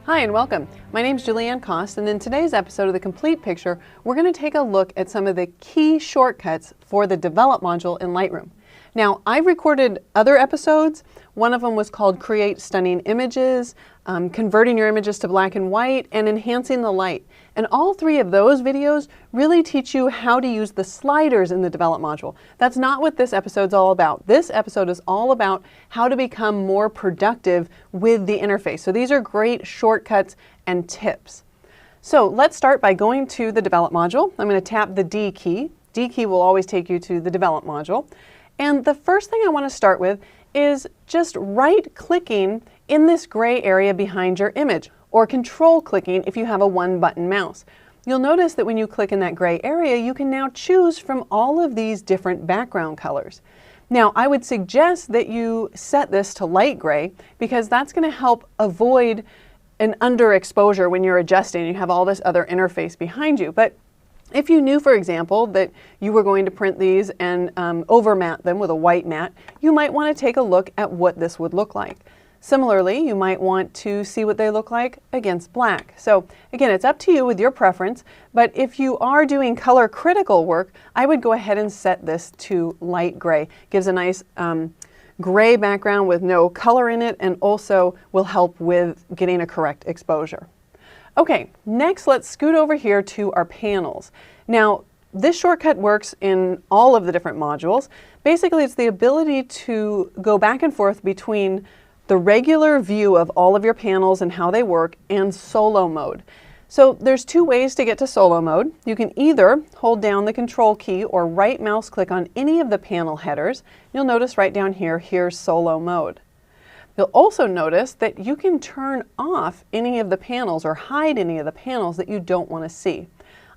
Hi and welcome. My name is Julieanne Kost, and in today's episode of The Complete Picture, we're going to take a look at some of the key shortcuts for the Develop module in Lightroom. Now, I've recorded other episodes. One of them was called Create Stunning Images, Converting Your Images to Black and White, and Enhancing the Light. And all three of those videos really teach you how to use the sliders in the Develop module. That's not what this episode's all about. This episode is all about how to become more productive with the interface. So these are great shortcuts and tips. So let's start by going to the Develop module. I'm going to tap the D key. D key will always take you to the Develop module. And the first thing I want to start with is just right-clicking in this gray area behind your image, or control-clicking if you have a one-button mouse. You'll notice that when you click in that gray area, you can now choose from all of these different background colors. Now, I would suggest that you set this to light gray because that's going to help avoid an underexposure when you're adjusting. You have all this other interface behind you. But if you knew, for example, that you were going to print these and overmat them with a white mat, you might want to take a look at what this would look like. Similarly, you might want to see what they look like against black. So again, it's up to you with your preference, but if you are doing color critical work, I would go ahead and set this to light gray. Gives a nice gray background with no color in it, and also will help with getting a correct exposure. Okay, next let's scoot over here to our panels. Now, this shortcut works in all of the different modules. Basically, it's the ability to go back and forth between the regular view of all of your panels and how they work and solo mode. So there's two ways to get to solo mode. You can either hold down the control key or right mouse click on any of the panel headers. You'll notice right down here, here's solo mode. You'll also notice that you can turn off any of the panels or hide any of the panels that you don't want to see.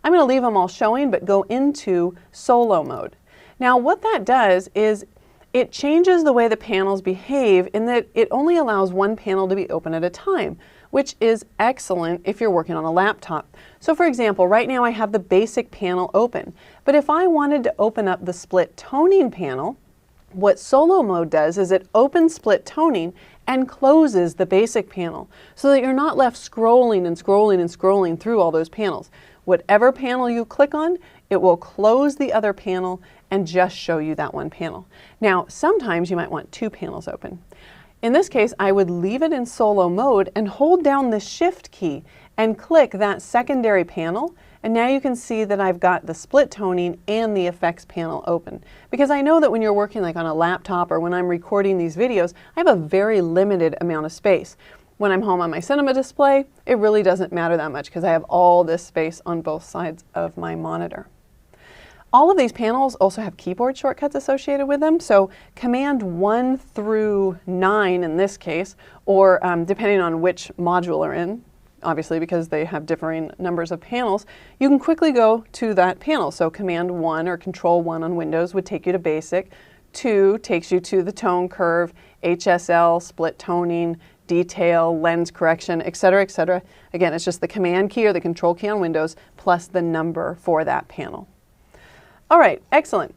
I'm going to leave them all showing, but go into solo mode. Now what that does is it changes the way the panels behave in that it only allows one panel to be open at a time, which is excellent if you're working on a laptop. So for example, right now I have the basic panel open, but if I wanted to open up the split toning panel, what solo mode does is it opens split toning and closes the basic panel so that you're not left scrolling and scrolling and scrolling through all those panels. Whatever panel you click on, it will close the other panel and just show you that one panel. Now, sometimes you might want two panels open. In this case, I would leave it in solo mode and hold down the Shift key and click that secondary panel. And now you can see that I've got the split toning and the effects panel open. Because I know that when you're working like on a laptop or when I'm recording these videos, I have a very limited amount of space. When I'm home on my cinema display, it really doesn't matter that much because I have all this space on both sides of my monitor. All of these panels also have keyboard shortcuts associated with them, so Command 1 through 9 in this case, or depending on which module you're in, obviously because they have differing numbers of panels, you can quickly go to that panel. So Command 1 or Control 1 on Windows would take you to Basic, 2 takes you to the tone curve, HSL, split toning, detail, lens correction, etc., etc. Again, it's just the Command key or the Control key on Windows plus the number for that panel. All right, excellent.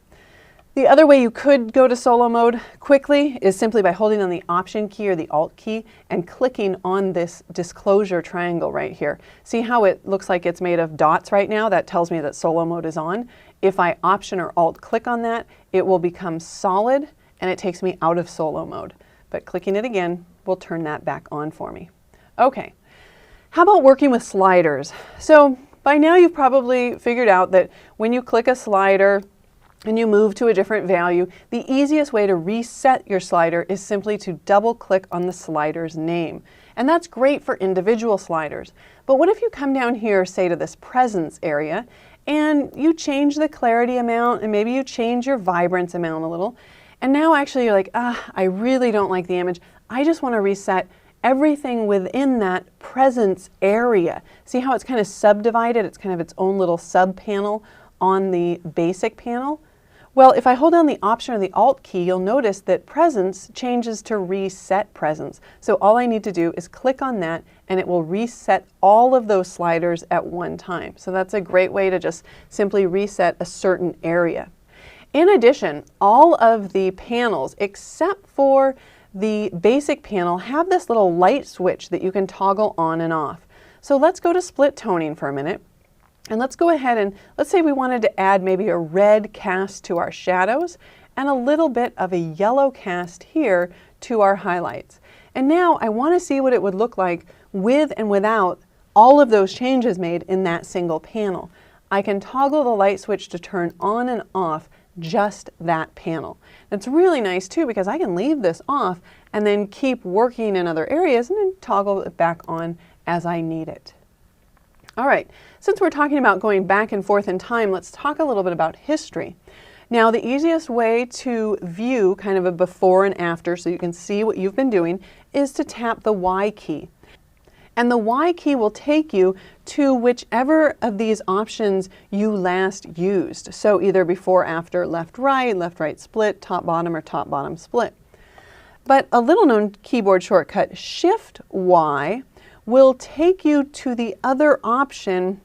The other way you could go to solo mode quickly is simply by holding on the Option key or the Alt key and clicking on this disclosure triangle right here. See how it looks like it's made of dots right now? That tells me that solo mode is on. If I Option or Alt click on that, it will become solid and it takes me out of solo mode. But clicking it again will turn that back on for me. Okay, how about working with sliders? So by now you've probably figured out that when you click a slider and you move to a different value, the easiest way to reset your slider is simply to double click on the slider's name. And that's great for individual sliders. But what if you come down here, say to this presence area, and you change the clarity amount and maybe you change your vibrance amount a little, and now actually you're like, I really don't like the image. I just want to reset everything within that presence area. See how it's kind of subdivided? It's kind of its own little sub panel on the basic panel. Well, if I hold down the Option or the Alt key, you'll notice that presence changes to reset presence. So all I need to do is click on that and it will reset all of those sliders at one time. So that's a great way to just simply reset a certain area. In addition, all of the panels, except for the basic panel have this little light switch that you can toggle on and off. So let's go to split toning for a minute. And let's go ahead and let's say we wanted to add maybe a red cast to our shadows and a little bit of a yellow cast here to our highlights. And now I want to see what it would look like with and without all of those changes made in that single panel. I can toggle the light switch to turn on and off just that panel. It's really nice too because I can leave this off and then keep working in other areas and then toggle it back on as I need it. All right, since we're talking about going back and forth in time, let's talk a little bit about history. Now, the easiest way to view kind of a before and after so you can see what you've been doing is to tap the Y key. And the Y key will take you to whichever of these options you last used. So either before, after, left, right split, top, bottom, or top, bottom split. But a little known keyboard shortcut, Shift Y, will take you to the other option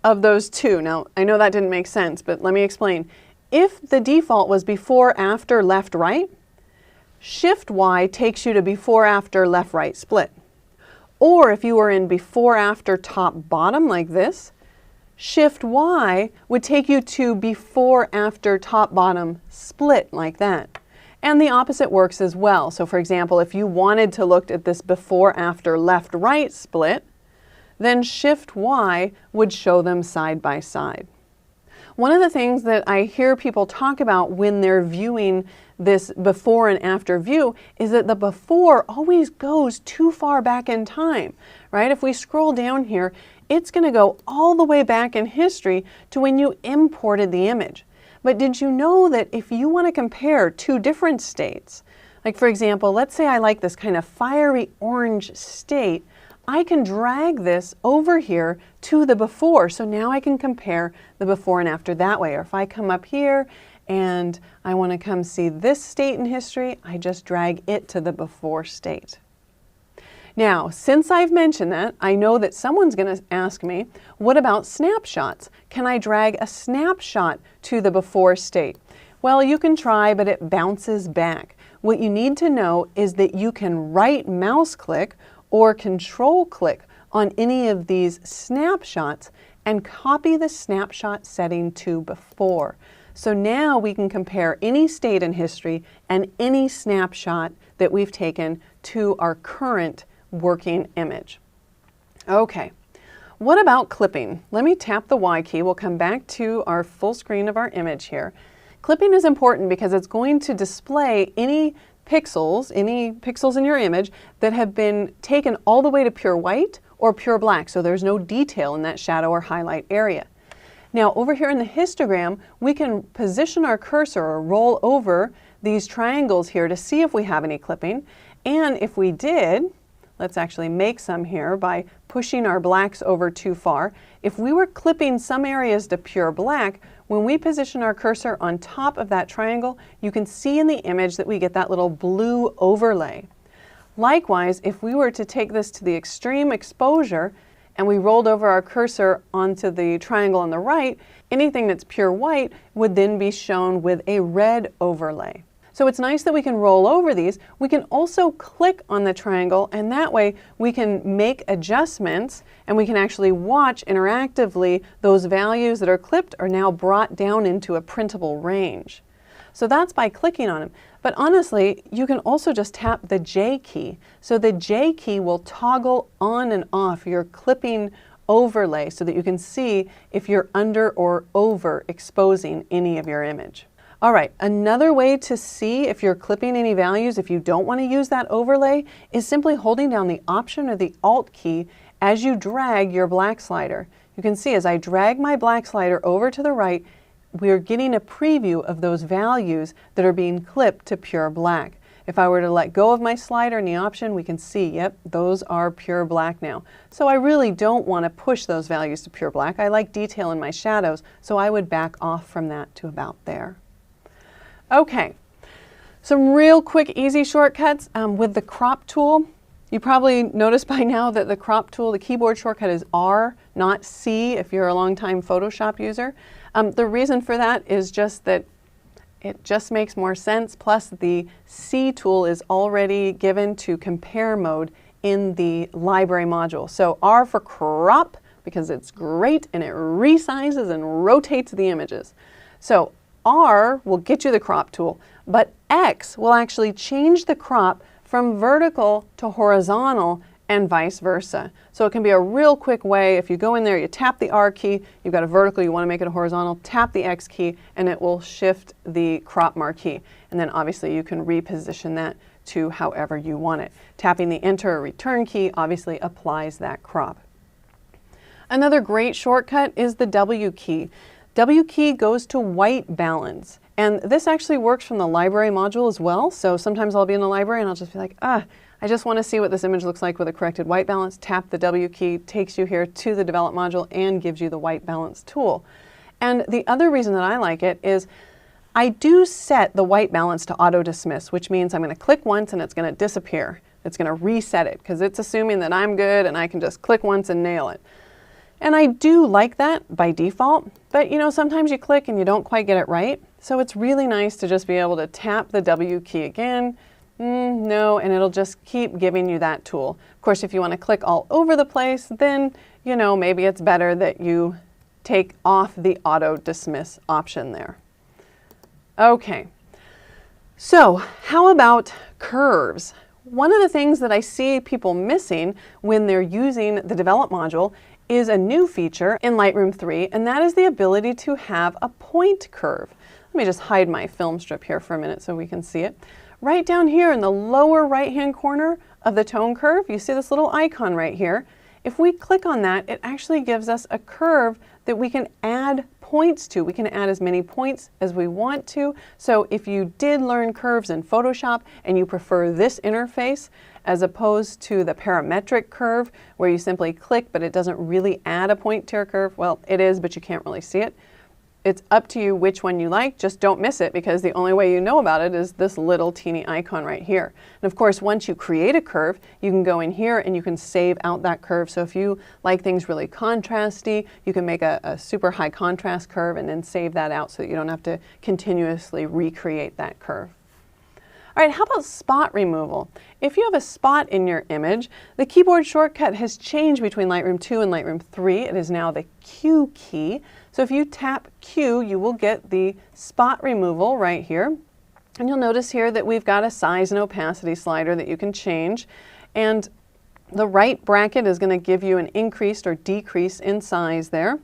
of those two. Now, I know that didn't make sense, but let me explain. If the default was before, after, left, right, Shift Y takes you to before, after, left, right split. Or if you were in before, after, top, bottom like this, Shift Y would take you to before, after, top, bottom split like that. And the opposite works as well. So for example, if you wanted to look at this before, after, left, right split, then Shift Y would show them side by side. One of the things that I hear people talk about when they're viewing this before and after view is that the before always goes too far back in time, right? If we scroll down here, it's going to go all the way back in history to when you imported the image. But did you know that if you want to compare two different states, like for example, let's say I like this kind of fiery orange state, I can drag this over here to the before. So now I can compare the before and after that way. Or if I come up here and I want to come see this state in history, I just drag it to the before state. Now, since I've mentioned that, I know that someone's going to ask me, what about snapshots? Can I drag a snapshot to the before state? Well, you can try, but it bounces back. What you need to know is that you can right mouse click or control click on any of these snapshots and copy the snapshot setting to before. So now we can compare any state in history and any snapshot that we've taken to our current working image. Okay, what about clipping? Let me tap the Y key. We'll come back to our full screen of our image here. Clipping is important because it's going to display any pixels in your image that have been taken all the way to pure white or pure black, so there's no detail in that shadow or highlight area. Now over here in the histogram, we can position our cursor or roll over these triangles here to see if we have any clipping, and if we did, let's actually make some here by pushing our blacks over too far. If we were clipping some areas to pure black, when we position our cursor on top of that triangle, you can see in the image that we get that little blue overlay. Likewise, if we were to take this to the extreme exposure and we rolled over our cursor onto the triangle on the right, anything that's pure white would then be shown with a red overlay. So it's nice that we can roll over these. We can also click on the triangle, and that way we can make adjustments and we can actually watch interactively those values that are clipped are now brought down into a printable range. So that's by clicking on them. But honestly, you can also just tap the J key. So the J key will toggle on and off your clipping overlay so that you can see if you're under or over exposing any of your image. All right, another way to see if you're clipping any values, if you don't want to use that overlay, is simply holding down the Option or the Alt key as you drag your black slider. You can see as I drag my black slider over to the right, we're getting a preview of those values that are being clipped to pure black. If I were to let go of my slider in the Option, we can see, yep, those are pure black now. So I really don't want to push those values to pure black. I like detail in my shadows, so I would back off from that to about there. Okay, some real quick, easy shortcuts with the crop tool. You probably noticed by now that the crop tool, the keyboard shortcut is R, not C if you're a longtime Photoshop user. The reason for that is just that It just makes more sense. Plus the C tool is already given to compare mode in the library module. So R for crop, because it's great and it resizes and rotates the images. So R will get you the crop tool, but X will actually change the crop from vertical to horizontal and vice versa. So it can be a real quick way. If you go in there, you tap the R key, you've got a vertical, you want to make it a horizontal, tap the X key, and it will shift the crop marquee. And then obviously you can reposition that to however you want it. Tapping the Enter or Return key obviously applies that crop. Another great shortcut is the W key. W key goes to white balance. And this actually works from the library module as well. So sometimes I'll be in the library and I'll just be like, I just want to see what this image looks like with a corrected white balance. Tap the W key, takes you here to the Develop module and gives you the white balance tool. And the other reason that I like it is I do set the white balance to auto dismiss, which means I'm going to click once and it's going to disappear. It's going to reset it because it's assuming that I'm good and I can just click once and nail it. And I do like that by default, but you know, sometimes you click and you don't quite get it right. So it's really nice to just be able to tap the W key again, no, and it'll just keep giving you that tool. Of course, if you want to click all over the place, then, you know, maybe it's better that you take off the auto dismiss option there. Okay, so how about curves? One of the things that I see people missing when they're using the Develop module is a new feature in Lightroom 3, and that is the ability to have a point curve. Let me just hide my film strip here for a minute so we can see it. Right down here in the lower right-hand corner of the tone curve, you see this little icon right here. If we click on that, it actually gives us a curve that we can add points to. We can add as many points as we want to. So if you did learn curves in Photoshop and you prefer this interface as opposed to the parametric curve where you simply click but it doesn't really add a point to your curve, well, it is, but you can't really see it. It's up to you which one you like. Just don't miss it because the only way you know about it is this little teeny icon right here. And of course, once you create a curve, you can go in here and you can save out that curve. So if you like things really contrasty, you can make a super high contrast curve and then save that out so that you don't have to continuously recreate that curve. All right, how about spot removal? If you have a spot in your image, the keyboard shortcut has changed between Lightroom 2 and Lightroom 3. It is now the Q key. So if you tap Q, you will get the spot removal right here. And you'll notice here that we've got a size and opacity slider that you can change. And the right bracket is going to give you an increase or decrease in size there.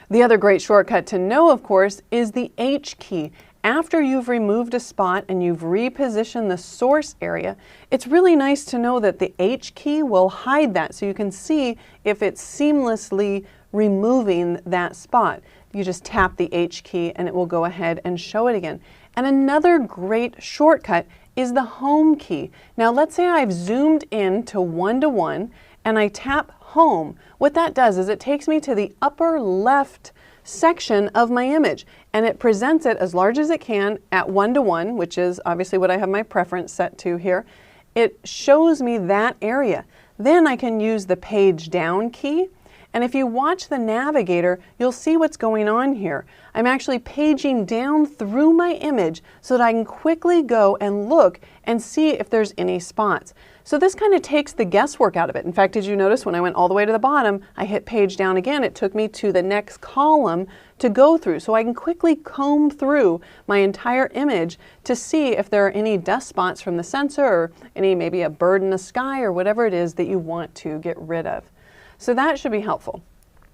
The other great shortcut to know, of course, is the H key. After you've removed a spot and you've repositioned the source area, it's really nice to know that the H key will hide that so you can see if it's seamlessly removing that spot. You just tap the H key and it will go ahead and show it again. And another great shortcut is the home key. Now let's say I've zoomed in to 1:1 and I tap home. What that does is it takes me to the upper left section of my image and it presents it as large as it can at 1:1, which is obviously what I have my preference set to here. It shows me that area. Then I can use the page down key. And if you watch the navigator, you'll see what's going on here. I'm actually paging down through my image so that I can quickly go and look and see if there's any spots. So this kind of takes the guesswork out of it. In fact, did you notice when I went all the way to the bottom, I hit page down again, it took me to the next column to go through. So I can quickly comb through my entire image to see if there are any dust spots from the sensor or any maybe a bird in the sky or whatever it is that you want to get rid of. So that should be helpful.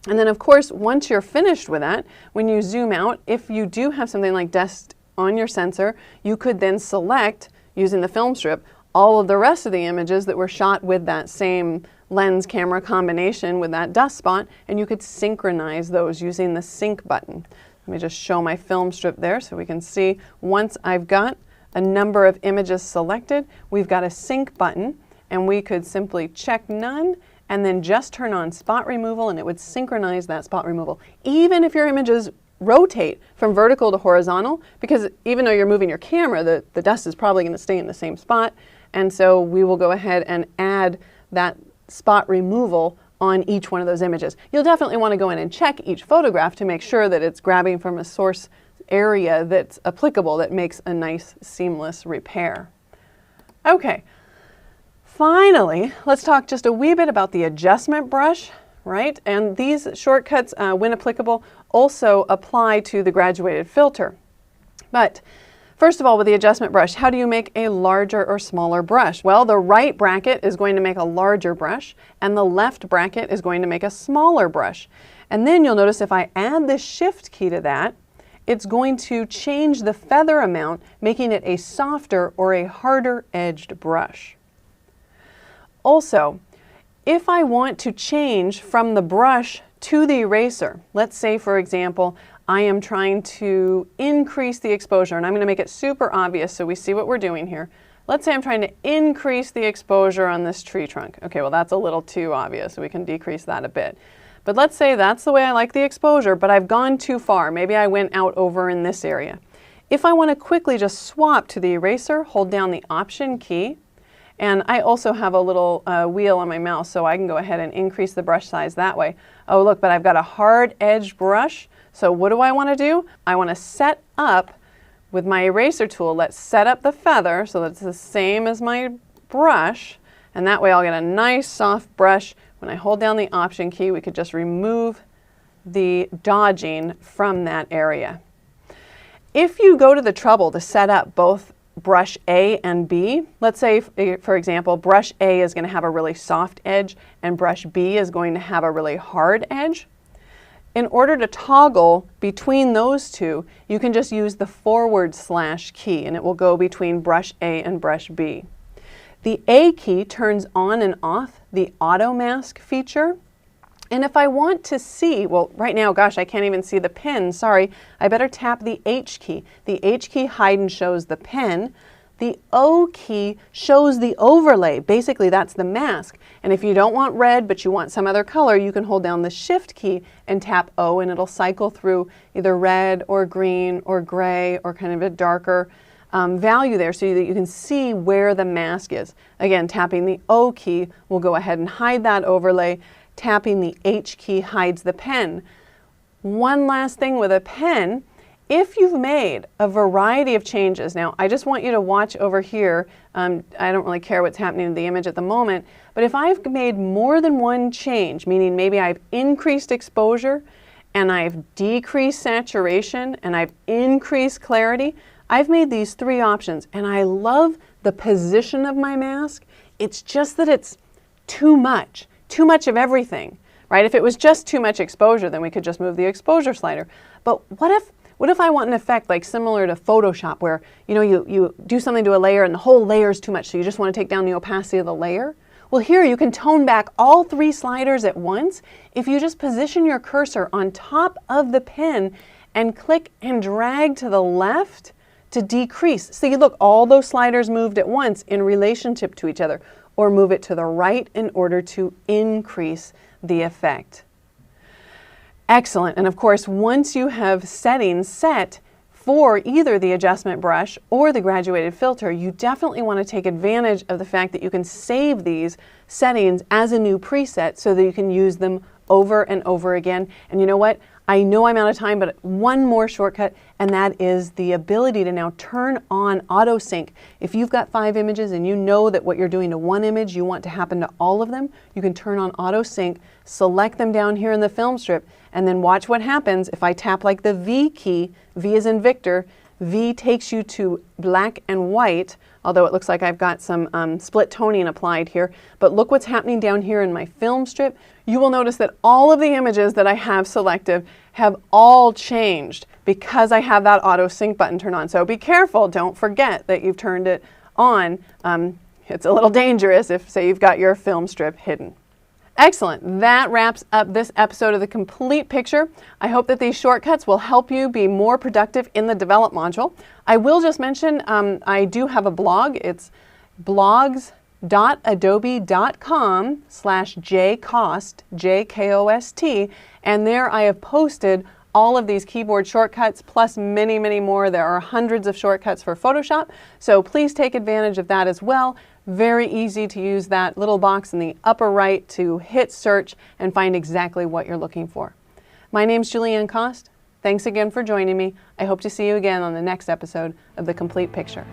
And then of course, once you're finished with that, when you zoom out, if you do have something like dust on your sensor, you could then select, using the film strip, all of the rest of the images that were shot with that same lens camera combination with that dust spot, and you could synchronize those using the sync button. Let me just show my film strip there so we can see once I've got a number of images selected, we've got a sync button, and we could simply check none and then just turn on spot removal and it would synchronize that spot removal. Even if your images rotate from vertical to horizontal, because even though you're moving your camera, the dust is probably going to stay in the same spot. And so we will go ahead and add that spot removal on each one of those images. You'll definitely want to go in and check each photograph to make sure that it's grabbing from a source area that's applicable that makes a nice seamless repair. Okay, finally, let's talk just a wee bit about the adjustment brush, right? And these shortcuts, when applicable, also apply to the graduated filter. But first of all, with the adjustment brush, how do you make a larger or smaller brush? Well, the right bracket is going to make a larger brush, and the left bracket is going to make a smaller brush. And then you'll notice if I add the shift key to that, it's going to change the feather amount, making it a softer or a harder edged brush. Also, if I want to change from the brush to the eraser, let's say for example, I am trying to increase the exposure, and I'm going to make it super obvious so we see what we're doing here. Let's say I'm trying to increase the exposure on this tree trunk. Okay, well that's a little too obvious, so we can decrease that a bit. But let's say that's the way I like the exposure, but I've gone too far. Maybe I went out over in this area. If I want to quickly just swap to the eraser, hold down the Option key, and I also have a little wheel on my mouse, so I can go ahead and increase the brush size that way. Oh look, but I've got a hard-edged brush, so what do I want to do? I want to set up, with my eraser tool, let's set up the feather so that it's the same as my brush, and that way I'll get a nice soft brush. When I hold down the Option key, we could just remove the dodging from that area. If you go to the trouble to set up both brush A and B, let's say, for example, brush A is going to have a really soft edge and brush B is going to have a really hard edge. In order to toggle between those two, you can just use the / key, and it will go between brush A and brush B. The A key turns on and off the auto mask feature. And if I want to see, well, right now, gosh, I can't even see the pen, sorry, I better tap the H key. The H key hides and shows the pen. The O key shows the overlay. Basically, that's the mask. And if you don't want red, but you want some other color, you can hold down the Shift key and tap O, and it'll cycle through either red or green or gray or kind of a darker value there so that you can see where the mask is. Again, tapping the O key will go ahead and hide that overlay. Tapping the H key hides the pen. One last thing with a pen, if you've made a variety of changes, now I just want you to watch over here, I don't really care what's happening to the image at the moment, but if I've made more than one change, meaning maybe I've increased exposure and I've decreased saturation and I've increased clarity, I've made these 3 options, and I love the position of my mask. It's just that it's too much of everything, right? If it was just too much exposure, then we could just move the exposure slider. But what if I want an effect like similar to Photoshop where, you know, you do something to a layer and the whole layer is too much, so you just want to take down the opacity of the layer? Well, here you can tone back all 3 sliders at once if you just position your cursor on top of the pen and click and drag to the left to decrease. So you look, all those sliders moved at once in relationship to each other, or move it to the right in order to increase the effect. Excellent. And of course, once you have settings set for either the adjustment brush or the graduated filter, you definitely want to take advantage of the fact that you can save these settings as a new preset so that you can use them over and over again. And you know what? I know I'm out of time, but one more shortcut, and that is the ability to now turn on auto sync. If you've got 5 images and you know that what you're doing to one image you want to happen to all of them, you can turn on auto sync, select them down here in the film strip, and then watch what happens if I tap like the V key. V as in Victor. V takes you to black and white, although it looks like I've got some split toning applied here. But look what's happening down here in my film strip. You will notice that all of the images that I have selected have all changed because I have that auto sync button turned on. So be careful, don't forget that you've turned it on. It's a little dangerous if, say, you've got your film strip hidden. Excellent. That wraps up this episode of The Complete Picture. I hope that these shortcuts will help you be more productive in the Develop module. I will just mention I do have a blog. It's blogs.adobe.com/jkost, J-K-O-S-T, and there I have posted all of these keyboard shortcuts plus many, many more. There are hundreds of shortcuts for Photoshop, so please take advantage of that as well. Very easy to use that little box in the upper right to hit search and find exactly what you're looking for. My name's Julieanne Kost. Thanks again for joining me. I hope to see you again on the next episode of The Complete Picture.